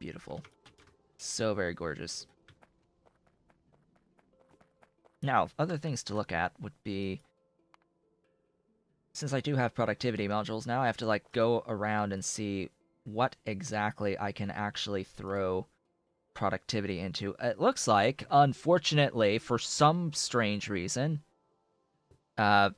beautiful. So very gorgeous. Now, other things to look at would be, since I do have productivity modules, now I have to like go around and see what exactly I can actually throw productivity into. It looks like, unfortunately, for some strange reason, uh,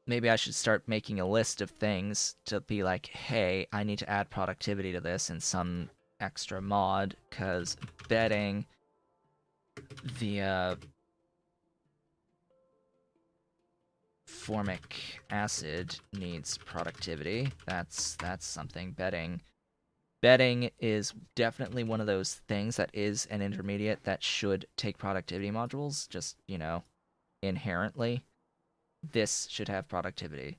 maybe I should start making a list of things to be like, hey, I need to add productivity to this in some extra mod, because betting the formic acid needs productivity. That's something. Betting is definitely one of those things that is an intermediate that should take productivity modules, just, inherently. This should have productivity.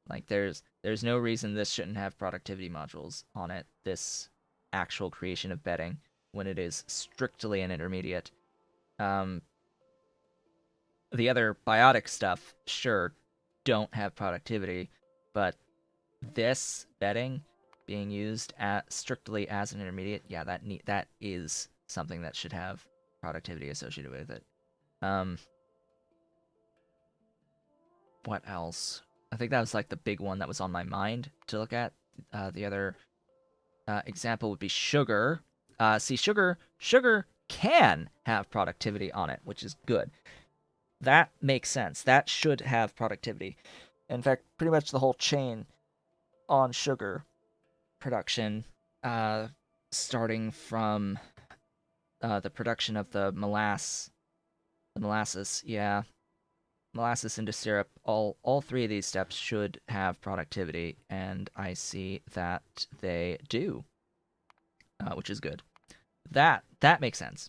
Like there's no reason this shouldn't have productivity modules on it. This actual creation of betting, when it is strictly an intermediate. Um, the other biotic stuff, sure, don't have productivity, but this betting being used strictly as an intermediate, yeah, that is something that should have productivity associated with it. Um, what else? I think that was like the big one that was on my mind to look at. The other example would be sugar. See, sugar can have productivity on it, which is good. That makes sense. That should have productivity. In fact, pretty much the whole chain on sugar production, starting from the production of the molasses, yeah, molasses into syrup. All three of these steps should have productivity, and I see that they do, which is good. That makes sense.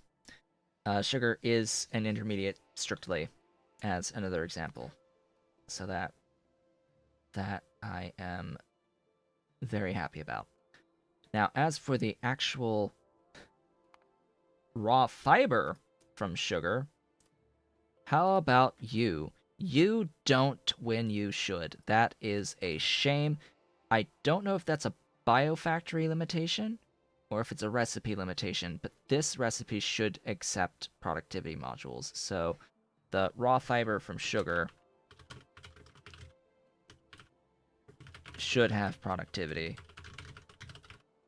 Sugar is an intermediate strictly, as another example. So that I am very happy about. Now, as for the actual raw fiber from sugar, how about you? You don't when you should. That is a shame. I don't know if that's a biofactory limitation or if it's a recipe limitation, but this recipe should accept productivity modules. So the raw fiber from sugar should have productivity.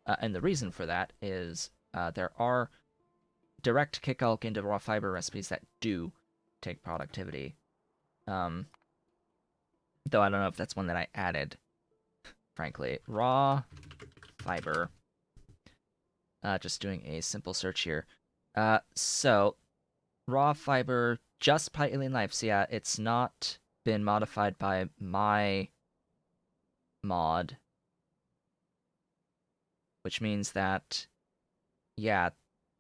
And the reason for that is there are direct kickalk into raw fiber recipes that do take productivity. Though I don't know if that's one that I added, frankly. Raw fiber. Just doing a simple search here. So, raw fiber, just by Alien Life. So yeah, it's not been modified by my mod, which means that, yeah,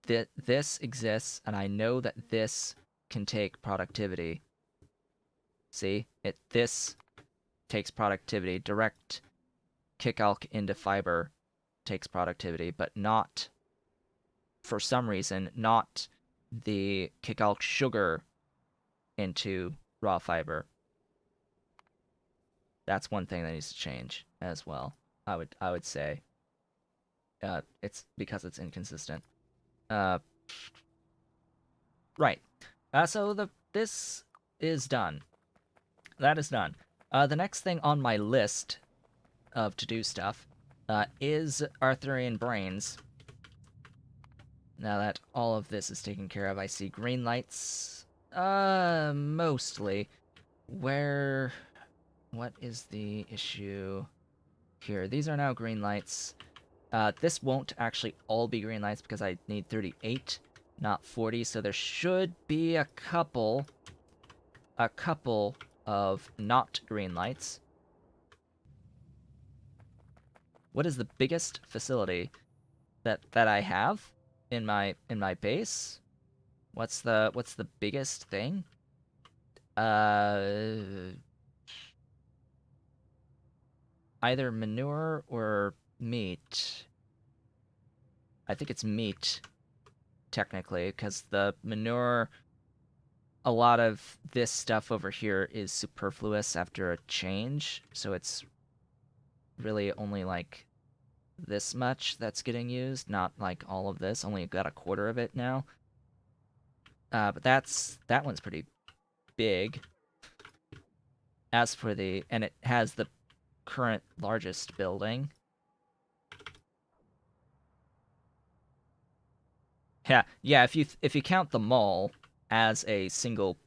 this exists, and I know that this can take productivity. See? This takes productivity. Direct kickalk into fiber takes productivity, but not, for some reason, not the kickalk sugar into raw fiber. That's one thing that needs to change as well. I would say it's because it's inconsistent. Uh, right. So this is done. That is done. The next thing on my list of to-do stuff is Arthurian brains. Now that all of this is taken care of, I see green lights. Mostly. What is the issue here? These are now green lights. This won't actually all be green lights because I need 38, not 40, so there should be a couple of not green lights. What is the biggest facility that I have in my base? What's the biggest thing? Either manure or meat. I think it's meat, technically, because the manure, a lot of this stuff over here is superfluous after a change, so it's really only like this much that's getting used, not like all of this. Only got a quarter of it now. But that one's pretty big. As for and it has the current largest building. Yeah. If you count the mall as a single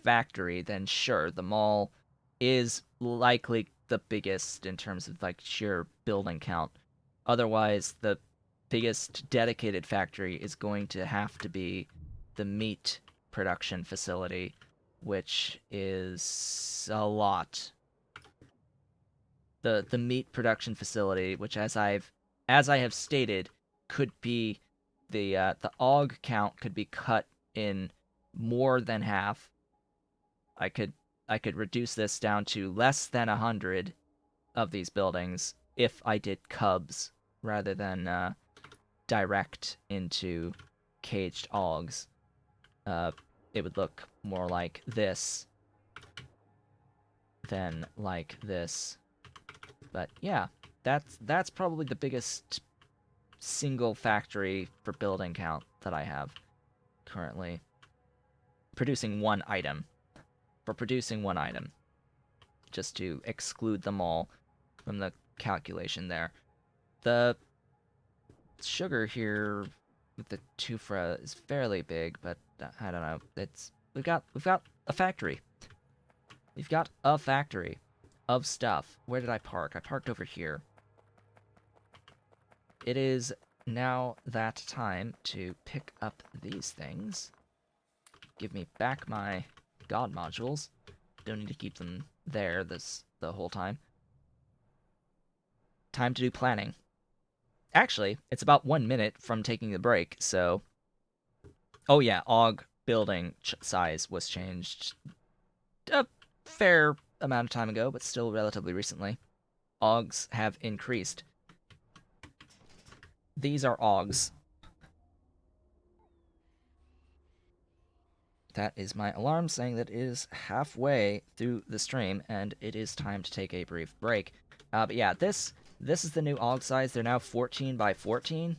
factory, then sure, the mall is likely the biggest in terms of like sheer building count. Otherwise, the biggest dedicated factory is going to have to be the meat production facility, which is a lot. The meat production facility, which as I have stated, could be the AUG count could be cut in more than half. I could reduce this down to less than 100 of these buildings if I did cubs rather than direct into caged AUGs. It would look more like this than like this. But yeah, that's probably the biggest single factory for building count that I have currently. Producing one item. For producing one item. Just to exclude them all from the calculation there. The sugar here with the Tufra is fairly big, but I don't know. We've got a factory. We've got a factory of stuff. Where did I park? I parked over here. It is now that time to pick up these things. Give me back my god modules. Don't need to keep them there the whole time. Time to do planning. Actually, it's about 1 minute from taking the break, so... Oh yeah, AUG building size was changed a fair amount of time ago, but still relatively recently. AUGs have increased. These are AUGs. That is my alarm saying that it is halfway through the stream, and it is time to take a brief break. But yeah, this is the new AUG size. They're now 14 by 14.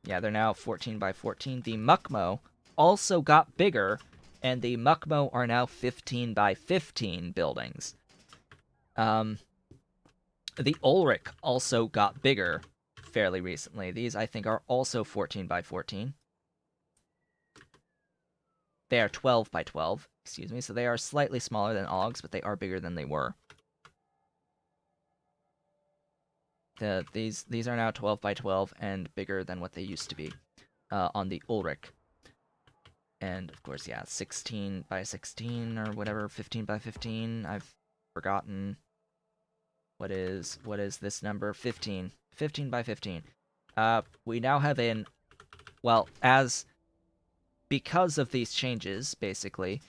Yeah, they're now 14 by 14. The Mukmo also got bigger, and the Mukmo are now 15 by 15 buildings. The Ulrich also got bigger fairly recently. These, I think, are also 14 by 14. They are 12 by 12, excuse me, so they are slightly smaller than AUGs, but they are bigger than they were. These are now 12 by 12 and bigger than what they used to be on the Ulrich. And, of course, yeah, 16 by 16 or whatever, 15 by 15. I've forgotten what is this number? 15. 15 by 15. We now have well, because of these changes, basically,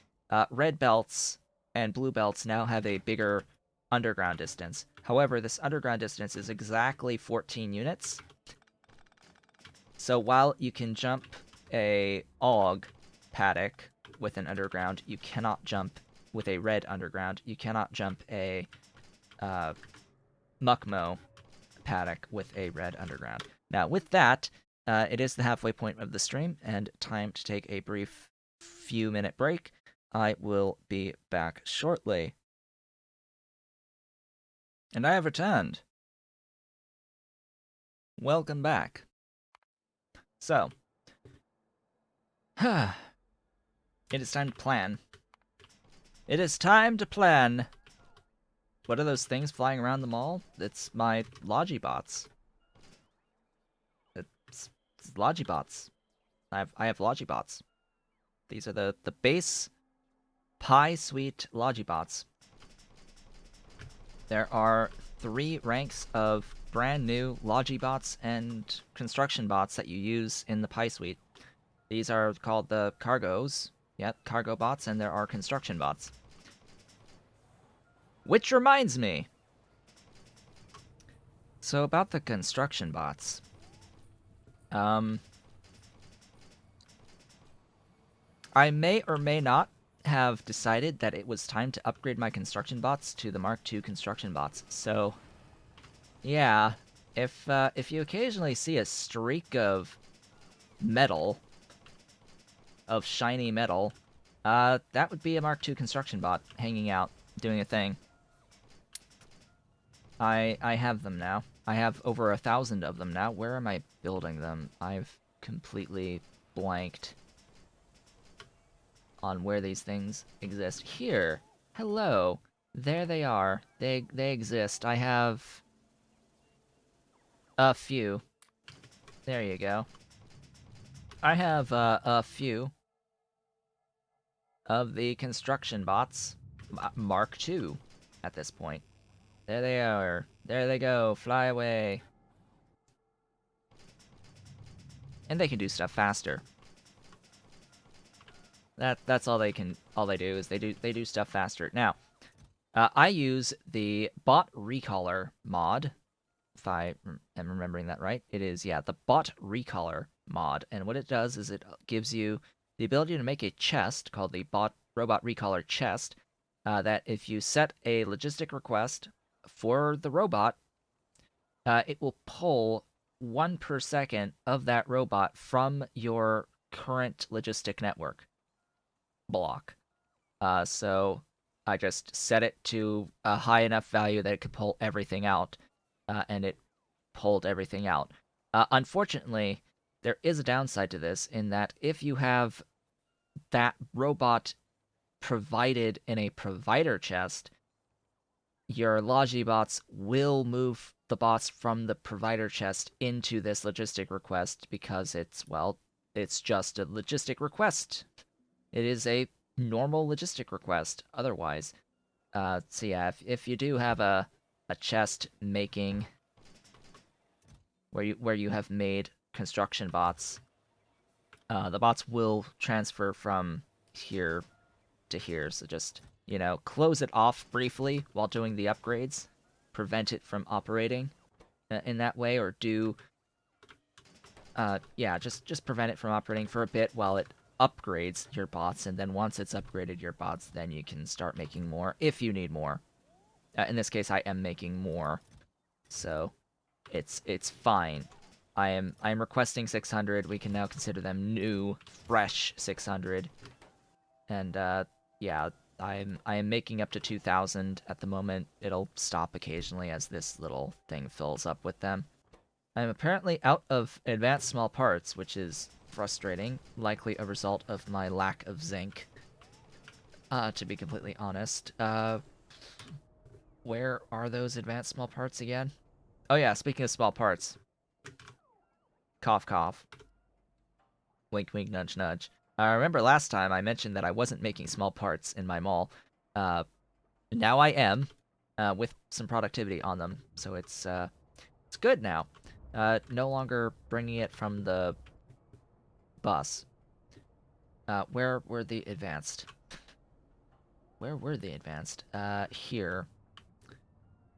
red belts and blue belts now have a bigger underground distance. However, this underground distance is exactly 14 units. So while you can jump a AUG paddock with an underground, you cannot jump with a red underground. You cannot jump a Mukmo paddock with a red underground. Now, with that, it is the halfway point of the stream, and time to take a brief few-minute break. I will be back shortly. And I have returned. Welcome back. So, it is time to plan. It is time to plan. What are those things flying around the mall? It's my Logibots. It's Logibots. I have Logibots. These are the base Pi Suite Logibots. There are 3 ranks of brand new Logibots and construction bots that you use in the Pi Suite. These are called the cargos. Yep, cargo bots, and there are construction bots. Which reminds me. So about the construction bots. I may or may not have decided that it was time to upgrade my construction bots to the Mark II construction bots. So Yeah, if you occasionally see a streak of metal, of shiny metal, that would be a Mark II construction bot hanging out, doing a thing. I have them now. I have over 1,000 of them now. Where am I building them? I've completely blanked on where these things exist. Here. Hello. There they are. They exist. I have a few. There you go. I have a few of the construction bots, Mark II, at this point. There they are. There they go. Fly away. And they can do stuff faster. That's all they can. All they do is they do stuff faster. Now, I use the bot recaller mod. If I am remembering that right, it is, yeah, the bot recaller mod. And what it does is it gives you the ability to make a chest called the bot robot recaller chest. That if you set a logistic request for the robot, it will pull 1 per second of that robot from your current logistic network block. So I just set it to a high enough value that it could pull everything out, and it pulled everything out. Unfortunately, there is a downside to this in that if you have that robot provided in a provider chest, your Logibots will move the bots from the provider chest into this logistic request because it's just a logistic request. It is a normal logistic request otherwise. So yeah, if you do have a chest making where you have made construction bots, the bots will transfer from here to here. So just, close it off briefly while doing the upgrades, prevent it from operating in that way, or just prevent it from operating for a bit while it upgrades your bots, and then once it's upgraded your bots, then you can start making more if you need more. In this case, I am making more, so it's fine. I am requesting 600. We can now consider them new, fresh 600, and yeah, I am making up to 2,000 at the moment. It'll stop occasionally as this little thing fills up with them. I'm apparently out of advanced small parts, which is frustrating, likely a result of my lack of zinc, to be completely honest. Where are those advanced small parts again? Oh yeah, speaking of small parts. Cough, cough. Wink, wink, nudge, nudge. I remember last time I mentioned that I wasn't making small parts in my mall. Now I am, with some productivity on them, so it's good now. No longer bringing it from the bus. Where were the advanced? Where were the advanced? Here.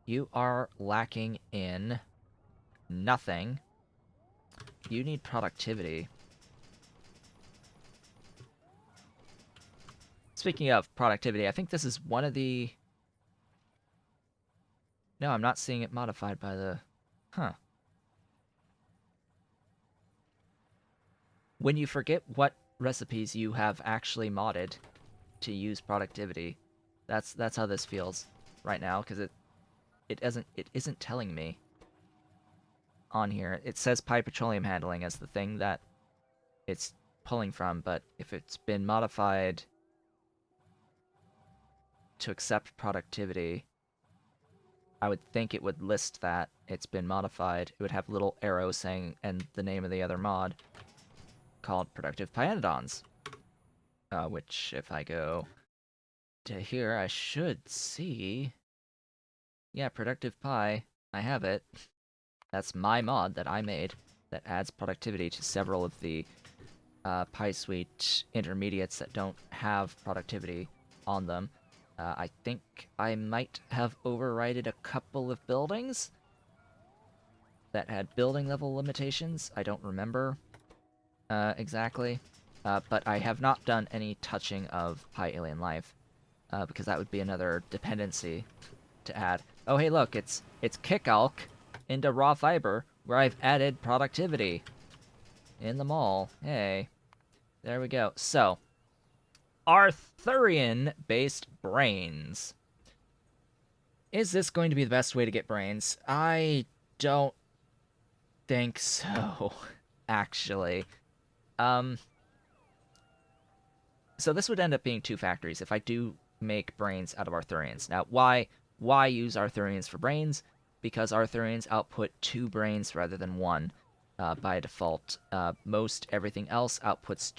You are lacking in nothing. You need productivity. Speaking of productivity, I think this is one of the... No, I'm not seeing it modified by the... Huh. When you forget what recipes you have actually modded to use productivity, that's how this feels right now, because it isn't telling me on here. It says pipe petroleum handling as the thing that it's pulling from, but if it's been modified to accept productivity, I would think it would list that it's been modified. It would have little arrows saying, and the name of the other mod, called Productive Pyanodons. Which, if I go to here, I should see... Yeah, Productive Pi. I have it. That's my mod that I made that adds productivity to several of the Pi Suite intermediates that don't have productivity on them. I think I might have overridden a couple of buildings that had building level limitations. I don't remember exactly, but I have not done any touching of Pi Alien Life, because that would be another dependency to add. Oh, hey, look, it's Kickalk into raw fiber, where I've added productivity in the mall. Hey, there we go. So, Arthurian-based brains. Is this going to be the best way to get brains? I don't think so, actually. So this would end up being two factories if I do make brains out of Arthurians. Now, why use Arthurians for brains? Because Arthurians output 2 brains rather than 1 by default. Most everything else outputs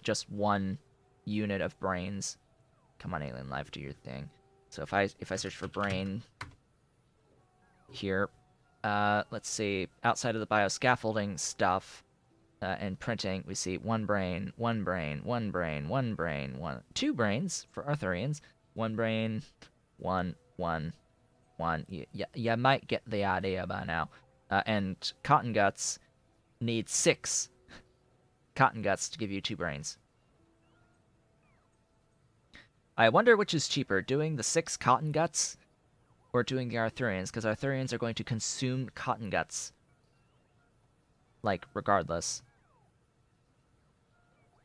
just 1 unit of brains. Come on, Alien Life, do your thing. So if I search for brain here, let's see, outside of the bioscaffolding stuff and printing, we see 1 brain, 1 brain, 1 brain, 1 brain, 2 brains for Arthurians, 1 brain, 1, 1, 1. You might get the idea by now. And cotton guts need 6 cotton guts to give you 2 brains. I wonder which is cheaper, doing the 6 cotton guts or doing the Arthurians, because Arthurians are going to consume cotton guts. Like, regardless.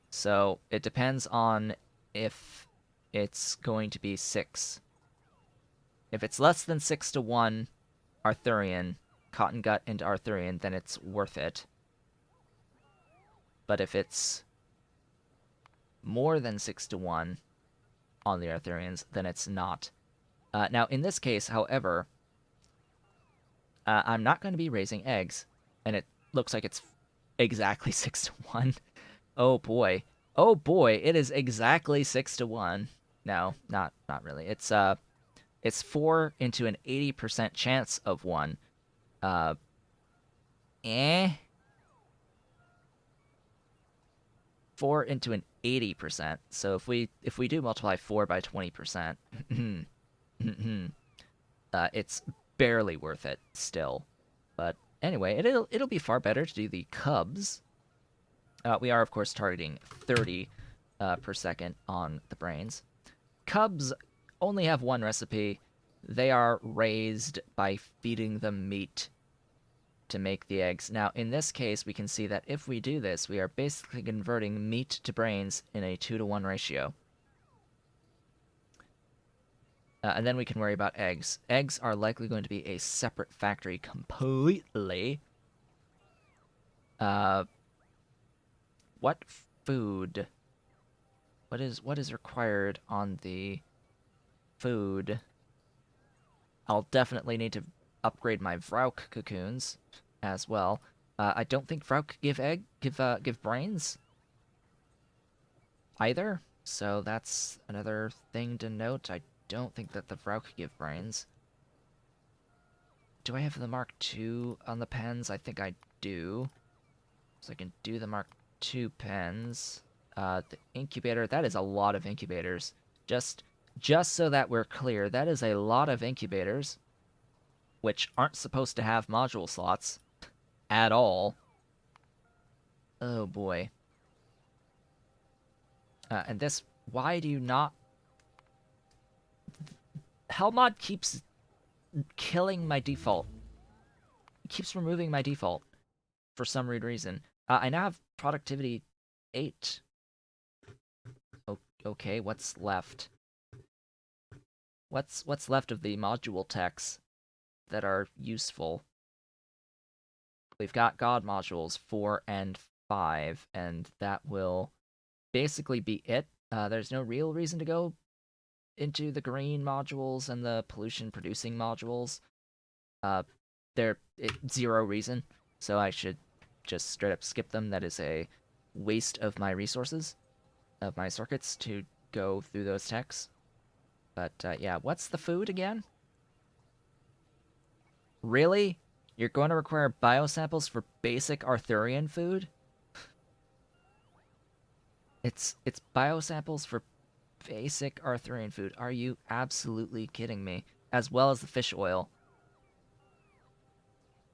So, it depends on if it's going to be 6. If it's less than 6 to 1 Arthurian, cotton gut into Arthurian, then it's worth it. But if it's more than 6 to 1 on the Arthurians, then it's not. Now, in this case, however, I'm not going to be raising eggs, and it looks like it's exactly 6 to 1. Oh boy. Oh boy, it is exactly 6 to 1. No, not really. It's 4 into an 80% chance of 1. Eh? 4 into an 80%. So if we do multiply 4 by 20%, it's barely worth it still. But anyway, it'll be far better to do the cubs. We are of course targeting 30 per second on the brains. Cubs only have 1 recipe. They are raised by feeding them meat to make the eggs. Now, in this case, we can see that if we do this, we are basically converting meat to brains in a 2 to 1 ratio. And then we can worry about eggs. Eggs are likely going to be a separate factory completely. What food? What is required on the food? I'll definitely need to upgrade my Vrauk cocoons as well. I don't think Vrauk give brains either, so that's another thing to note. I don't think that the Vrauk give brains. Do I have the Mark II on the pens? I think I do. So I can do the Mark II pens. The incubator, that is a lot of incubators. Just so that we're clear, that is a lot of incubators, which aren't supposed to have module slots at all. Oh boy. And this, why do you not... Hellmod keeps killing my default. It keeps removing my default for some weird reason. I now have productivity 8. Okay, what's left? What's left of the module techs that are useful? We've got God modules 4 and 5, and that will basically be it. There's no real reason to go into the green modules and the pollution-producing modules. Zero reason, so I should just straight up skip them. That is a waste of my resources, of my circuits, to go through those techs. But yeah, what's the food again? Really? You're going to require biosamples for basic Arthurian food? It's biosamples for basic Arthurian food. Are you absolutely kidding me? As well as the fish oil.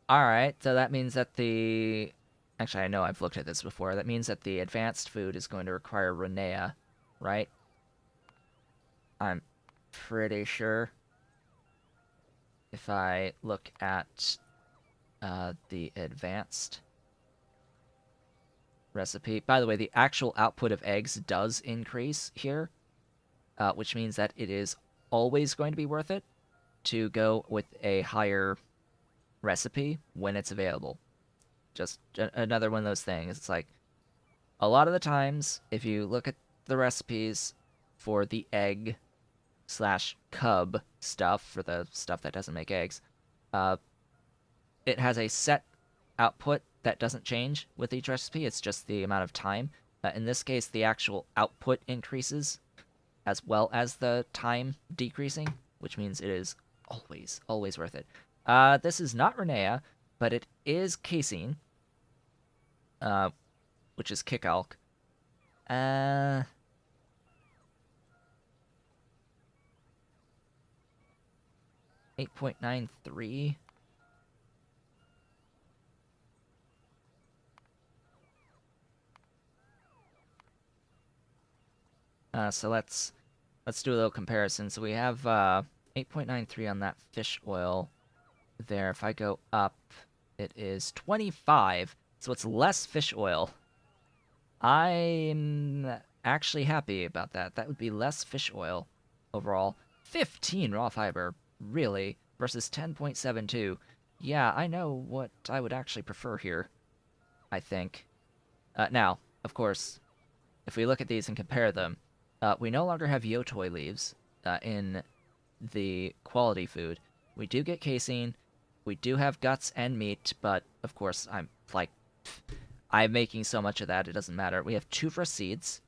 Alright, so that means that the... Actually, I know I've looked at this before. That means that the advanced food is going to require Renea, right? I'm pretty sure. If I look at the advanced recipe. By the way, the actual output of eggs does increase here, which means that it is always going to be worth it to go with a higher recipe when it's available. Just another one of those things. It's like a lot of the times, if you look at the recipes for the egg slash cub stuff, for the stuff that doesn't make eggs, it has a set output that doesn't change with each recipe. It's just the amount of time. In this case, the actual output increases as well as the time decreasing, which means it is always, always worth it. This is not Renea, but it is casein, which is Kickalk. 8.93. So let's do a little comparison. So we have 8.93 on that fish oil there. If I go up, it is 25. So it's less fish oil. I'm actually happy about that. That would be less fish oil overall. 15 raw fiber, really, versus 10.72. Yeah, I know what I would actually prefer here, I think. Now, of course, if we look at these and compare them, we no longer have Yotoi leaves in the quality food. We do get casein, we do have guts and meat, but of course I'm making so much of that it doesn't matter. We have Tufra seeds.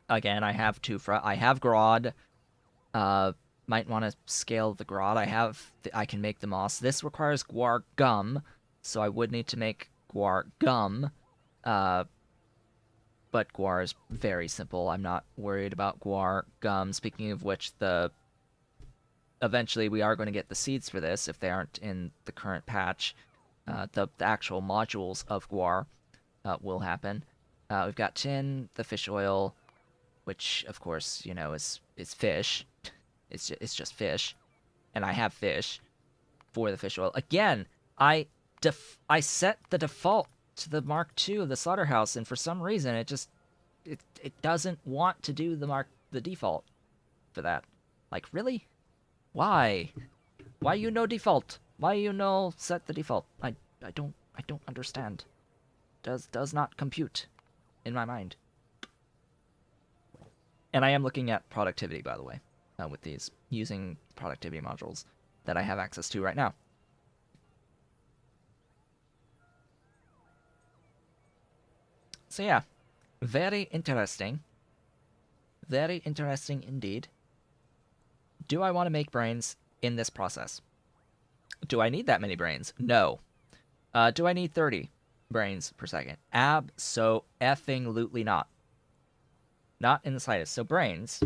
Again, I have Tufra. I have Grod. Might want to scale the Grod. I can make the moss. This requires Guar gum, so I would need to make Guar gum. But Guar is very simple. I'm not worried about Guar gum. Speaking of which, eventually we are going to get the seeds for this if they aren't in the current patch. The actual modules of Guar will happen. We've got tin, the fish oil, which of course is fish. It's just fish, and I have fish for the fish oil. Again, I set the default to the Mark II of the slaughterhouse, and for some reason it doesn't want to do the default for that. Like, really? Why? Why you no default? Why you no set the default? I don't understand. Does not compute in my mind. And I am looking at productivity, by the way, with these, using productivity modules that I have access to right now. So yeah, very interesting. Very interesting indeed. Do I want to make brains in this process? Do I need that many brains? No. Do I need 30 brains per second? Abso-effing-lutely not. Not in the slightest. So brains.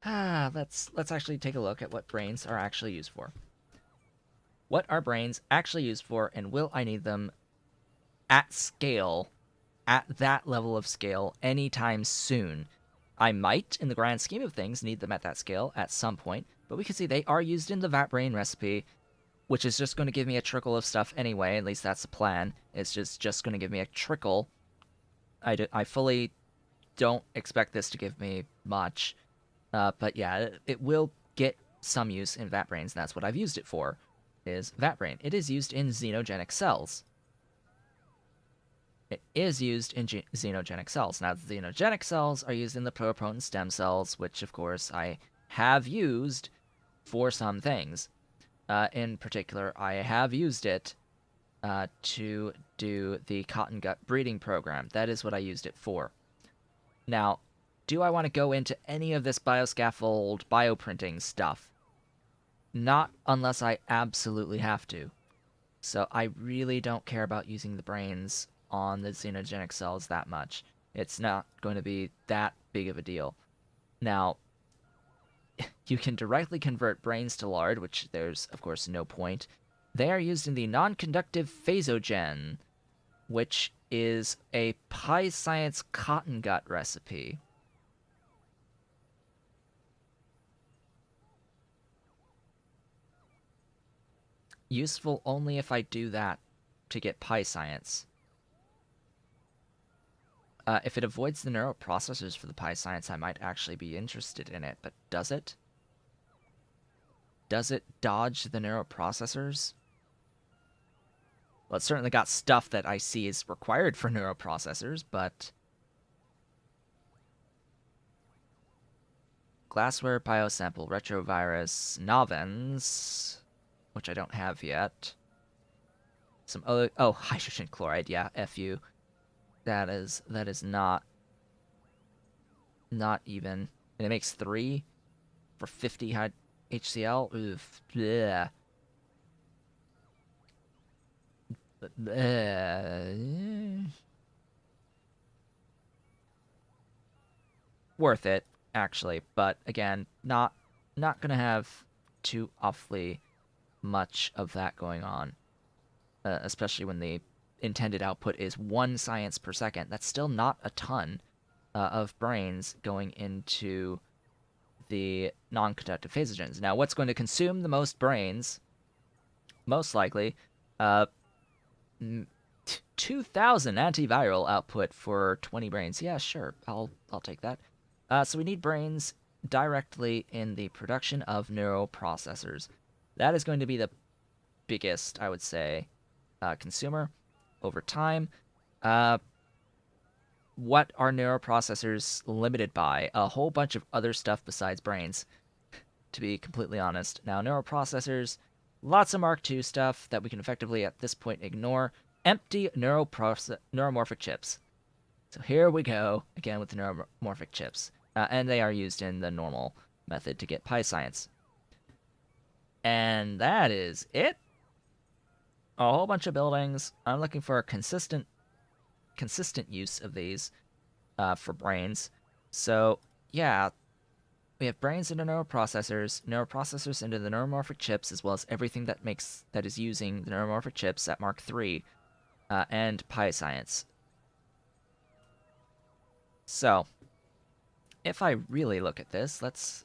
Let's actually take a look at what brains are actually used for. What are brains actually used for, and will I need them at scale, at that level of scale, anytime soon? I might, in the grand scheme of things, need them at that scale at some point, but we can see they are used in the Vat Brain recipe, which is just going to give me a trickle of stuff anyway. At least that's the plan. It's just going to give me a trickle. I fully don't expect this to give me much, but yeah, it will get some use in Vat Brains, and that's what I've used it for, is Vat Brain. It is used in xenogenic cells. It is used in xenogenic cells. Now, the xenogenic cells are used in the pluripotent stem cells, which, of course, I have used for some things. In particular, I have used it to do the cotton gut breeding program. That is what I used it for. Now, do I want to go into any of this bioscaffold bioprinting stuff? Not unless I absolutely have to. So I really don't care about using the brains on the xenogenic cells that much. It's not going to be that big of a deal. Now, you can directly convert brains to lard, which there's, of course, no point. They are used in the non-conductive phasogen, which is a Pi Science cotton gut recipe. useful only if I do that to get Pi Science. If it avoids the neural processors for the Pi Science, I might actually be interested in it, but does it? Does it dodge the neural processors? Well, it's certainly got stuff that I see is required for neural processors, but glassware, biosample, retrovirus, novens, which I don't have yet. Some other hydrogen chloride, yeah, FU. That is not even. And it makes 3 for 50 HCl. Oof. Bleh. Bleh. Worth it, actually, but again, not gonna have too awfully much of that going on, especially when the intended output is 1 science per second. That's still not a ton of brains going into the non-conductive phasogens. Now, what's going to consume the most brains? Most likely, uh, 2,000 antiviral output for 20 brains. Yeah, sure, I'll take that. So we need brains directly in the production of neural processors. That is going to be the biggest, I would say, consumer over time. What are neural processors limited by? A whole bunch of other stuff besides brains, to be completely honest. Now, neural processors, lots of Mark II stuff that we can effectively at this point ignore. Empty neuromorphic chips. So here we go again with the neuromorphic chips. And they are used in the normal method to get Pi Science. And that is it. A whole bunch of buildings. I'm looking for a consistent use of these for brains. So yeah, we have brains into neuroprocessors into the neuromorphic chips, as well as everything that is using the neuromorphic chips at Mark III, and Pi Science. So, if I really look at this, let's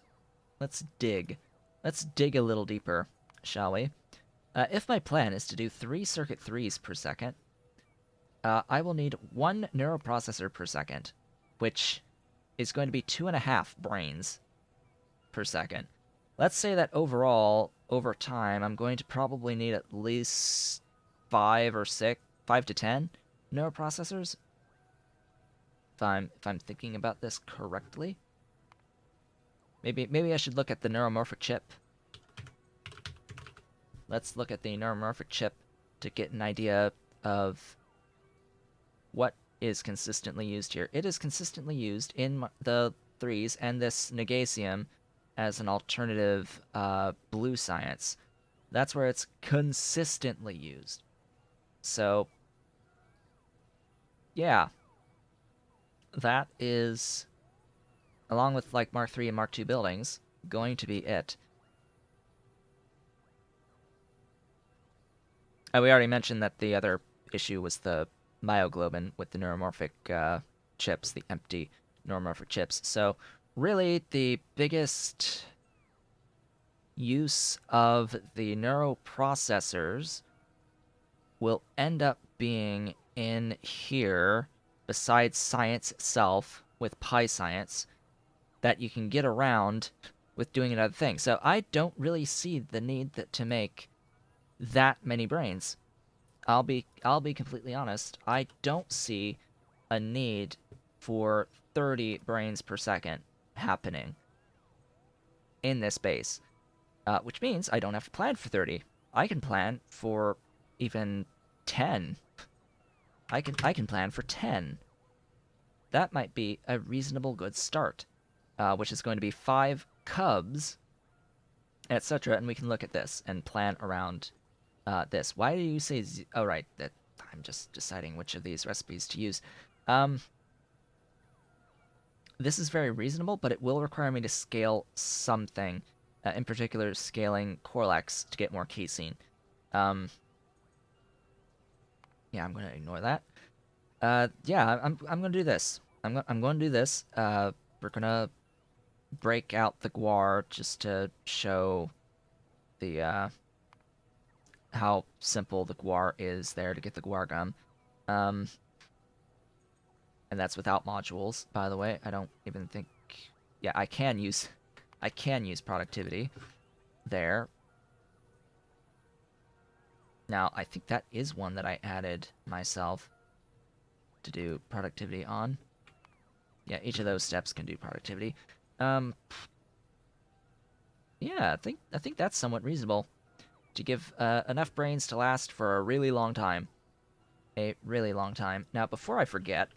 dig. Let's dig a little deeper, shall we? If my plan is to do 3 circuit 3s per second, I will need 1 neuroprocessor per second, which is going to be 2.5 brains per second. Let's say that overall, over time, I'm going to probably need at least 5 to 10 neuroprocessors. If I'm thinking about this correctly. Maybe I should look at the neuromorphic chip. Let's look at the neuromorphic chip to get an idea of what is consistently used here. It is consistently used in the 3s and this Negasium as an alternative blue science. That's where it's consistently used. So, yeah. That is, along with like Mark III and Mark II buildings, going to be it. We already mentioned that the other issue was the myoglobin with the neuromorphic chips, the empty neuromorphic chips. So really the biggest use of the neuroprocessors will end up being in here, besides science itself with Pi Science, that you can get around with doing another thing. So I don't really see the need to make that many brains. I'll be completely honest. I don't see a need for 30 brains per second happening in this base, which means I don't have to plan for 30. I can plan for even 10. I can plan for 10. That might be a reasonable good start, which is going to be 5 cubs, etc. And we can look at this and plan around this. Why do you say oh, right, that I'm just deciding which of these recipes to use. This is very reasonable, but it will require me to scale something, in particular scaling Corlex to get more casein. Yeah, I'm going to ignore that. Yeah, I'm going to do this. I'm going to do this. We're going to break out the guar just to show the how how simple the guar is there to get the guar gum. And that's without modules, by the way. I don't even think... Yeah, I can use productivity there. Now, I think that is one that I added myself to do productivity on. Yeah, each of those steps can do productivity. Yeah, I think that's somewhat reasonable to give enough brains to last for a really long time. A really long time. Now, before I forget,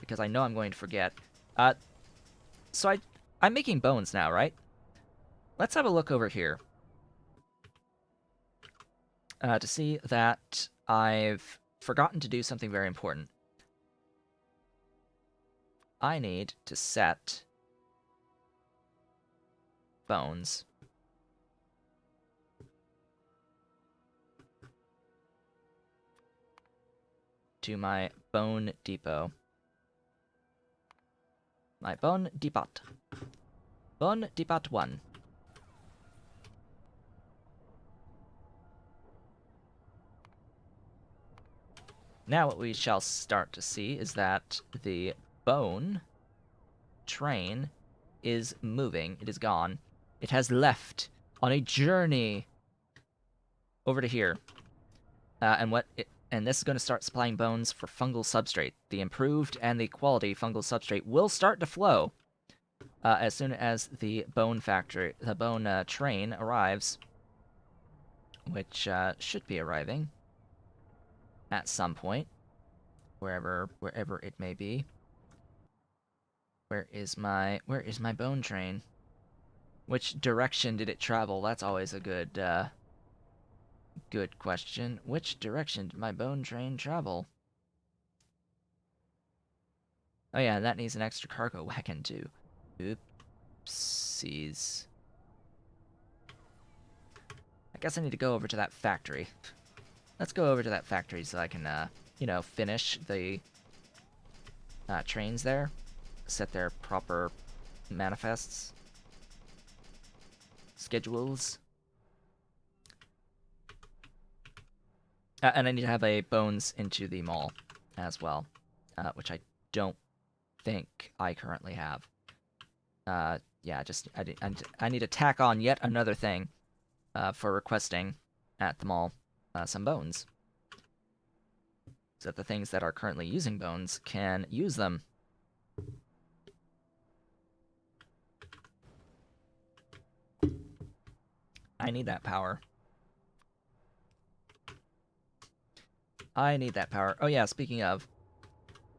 because I know I'm going to forget, so I'm making bones now, right? Let's have a look over here to see that I've forgotten to do something very important. I need to set bones to my bone depot. My bone depot. Bone depot 1. Now what we shall start to see is that the bone train is moving. It is gone. It has left on a journey over to here. And this is going to start supplying bones for fungal substrate. The improved and the quality fungal substrate will start to flow as soon as the bone train arrives, which should be arriving at some point, wherever it may be. Where is my bone train? Which direction did it travel? That's always a good question. Which direction did my bone train travel? Oh yeah, that needs an extra cargo wagon too. Oopsies. I guess I need to go over to that factory. Let's go over to that factory so I can, finish the trains there. Set their proper manifests. Schedules. And I need to have a bones into the mall as well, which I don't think I currently have. Yeah, I need to tack on yet another thing for requesting at the mall some bones, so that the things that are currently using bones can use them. I need that power. I need that power. Oh yeah, speaking of.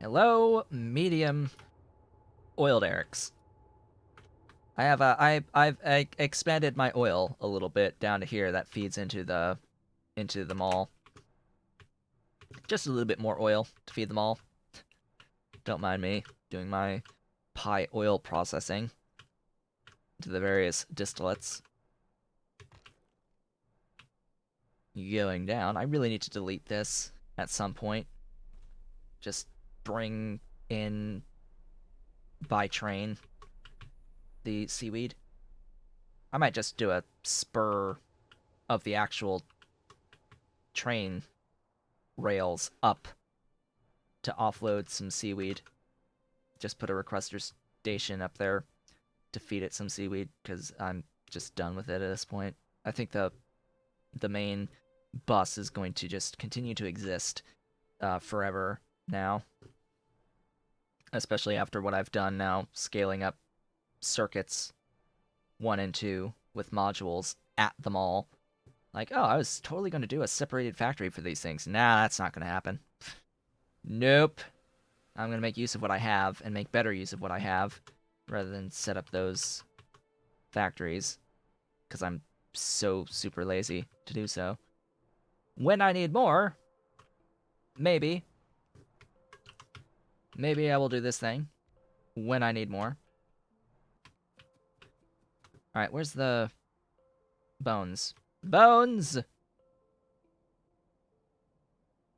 Hello, medium oil derricks. I've expanded my oil a little bit down to here that feeds into the mall. Just a little bit more oil to feed them all. Don't mind me doing my pie oil processing to the various distillates. Going down. I really need to delete this at some point. Just bring in by train the seaweed. I might just do a spur of the actual train rails up to offload some seaweed. Just put a requester station up there to feed it some seaweed, because I'm just done with it at this point. I think the main bus is going to just continue to exist forever now. Especially after what I've done now, scaling up circuits 1 and 2 with modules at the mall. Like, oh, I was totally going to do a separated factory for these things. Nah, that's not going to happen. Nope. I'm going to make use of what I have and make better use of what I have rather than set up those factories, because I'm so super lazy to do so. When I need more, maybe I will do this thing when I need more. Alright, where's the bones? Bones!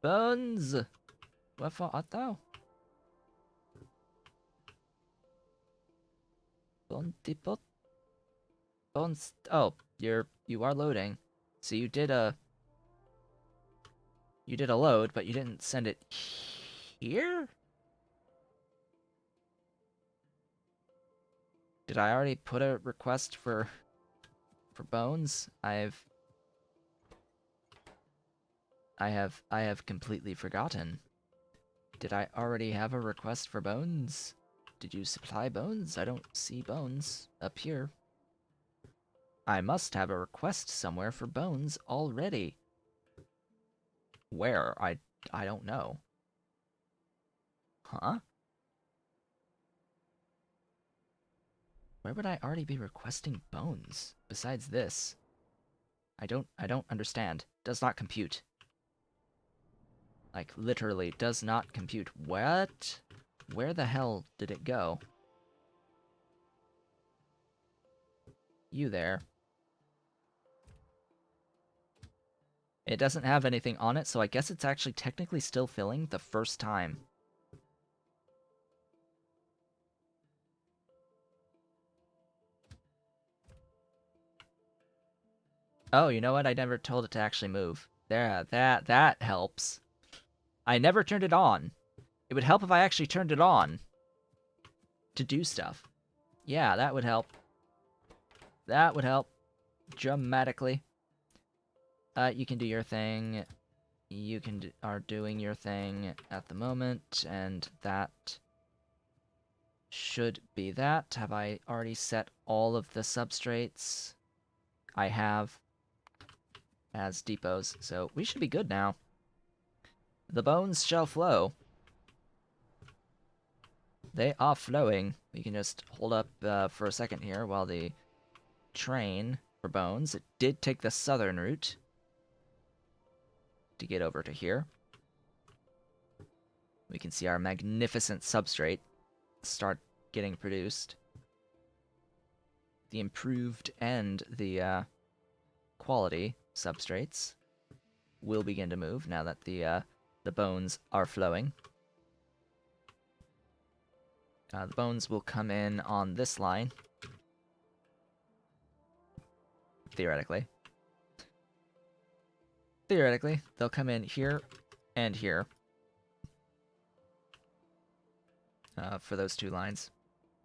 Bones! Hvorfor art thou? Bone depot? Bones. Oh, you are loading. So you did a You did a load, but you didn't send it here? Did I already put a request for bones? I have completely forgotten. Did I already have a request for bones? Did you supply bones? I don't see bones up here. I must have a request somewhere for bones already. Where? I don't know. Huh? Where would I already be requesting bones besides this? I don't understand. Does not compute. Like, literally, does not compute. What? Where the hell did it go? You there. It doesn't have anything on it, so I guess it's actually technically still filling the first time. Oh, you know what? I never told it to actually move. There, that helps. I never turned it on. It would help if I actually turned it on to do stuff. Yeah, that would help. That would help dramatically. You can do your thing. You are doing your thing at the moment, and that should be that. Have I already set all of the substrates? I have as depots, so we should be good now. The bones shall flow. They are flowing. We can just hold up for a second here while the train for bones. It did take the southern route to get over to here. We can see our magnificent substrate start getting produced. The improved and the quality substrates will begin to move now that the bones are flowing. The bones will come in on this line, theoretically. Theoretically, they'll come in here and here for those two lines,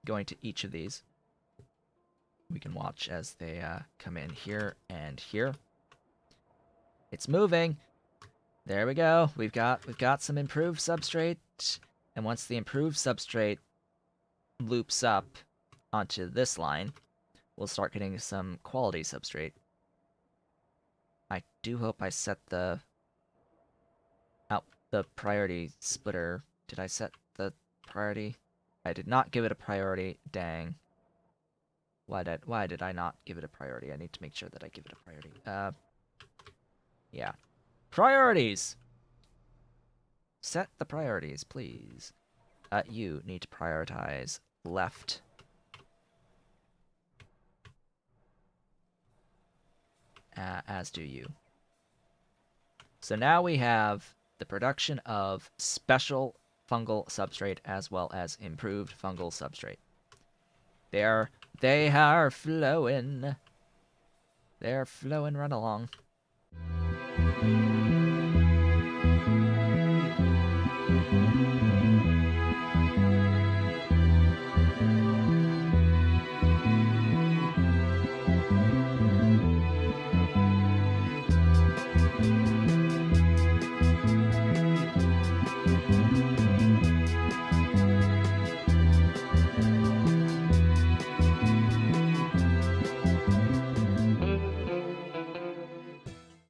going to each of these. We can watch as they come in here and here. It's moving. There we go. We've got some improved substrate, and once the improved substrate loops up onto this line, we'll start getting some quality substrate. I do hope I set the priority splitter. Did I set the priority? I did not give it a priority. Dang. Why did I not give it a priority? I need to make sure that I give it a priority. Yeah. Priorities! Set the priorities, please. You need to prioritize left. As do you. So now we have the production of special fungal substrate as well as improved fungal substrate. They are flowing. They're flowing right along.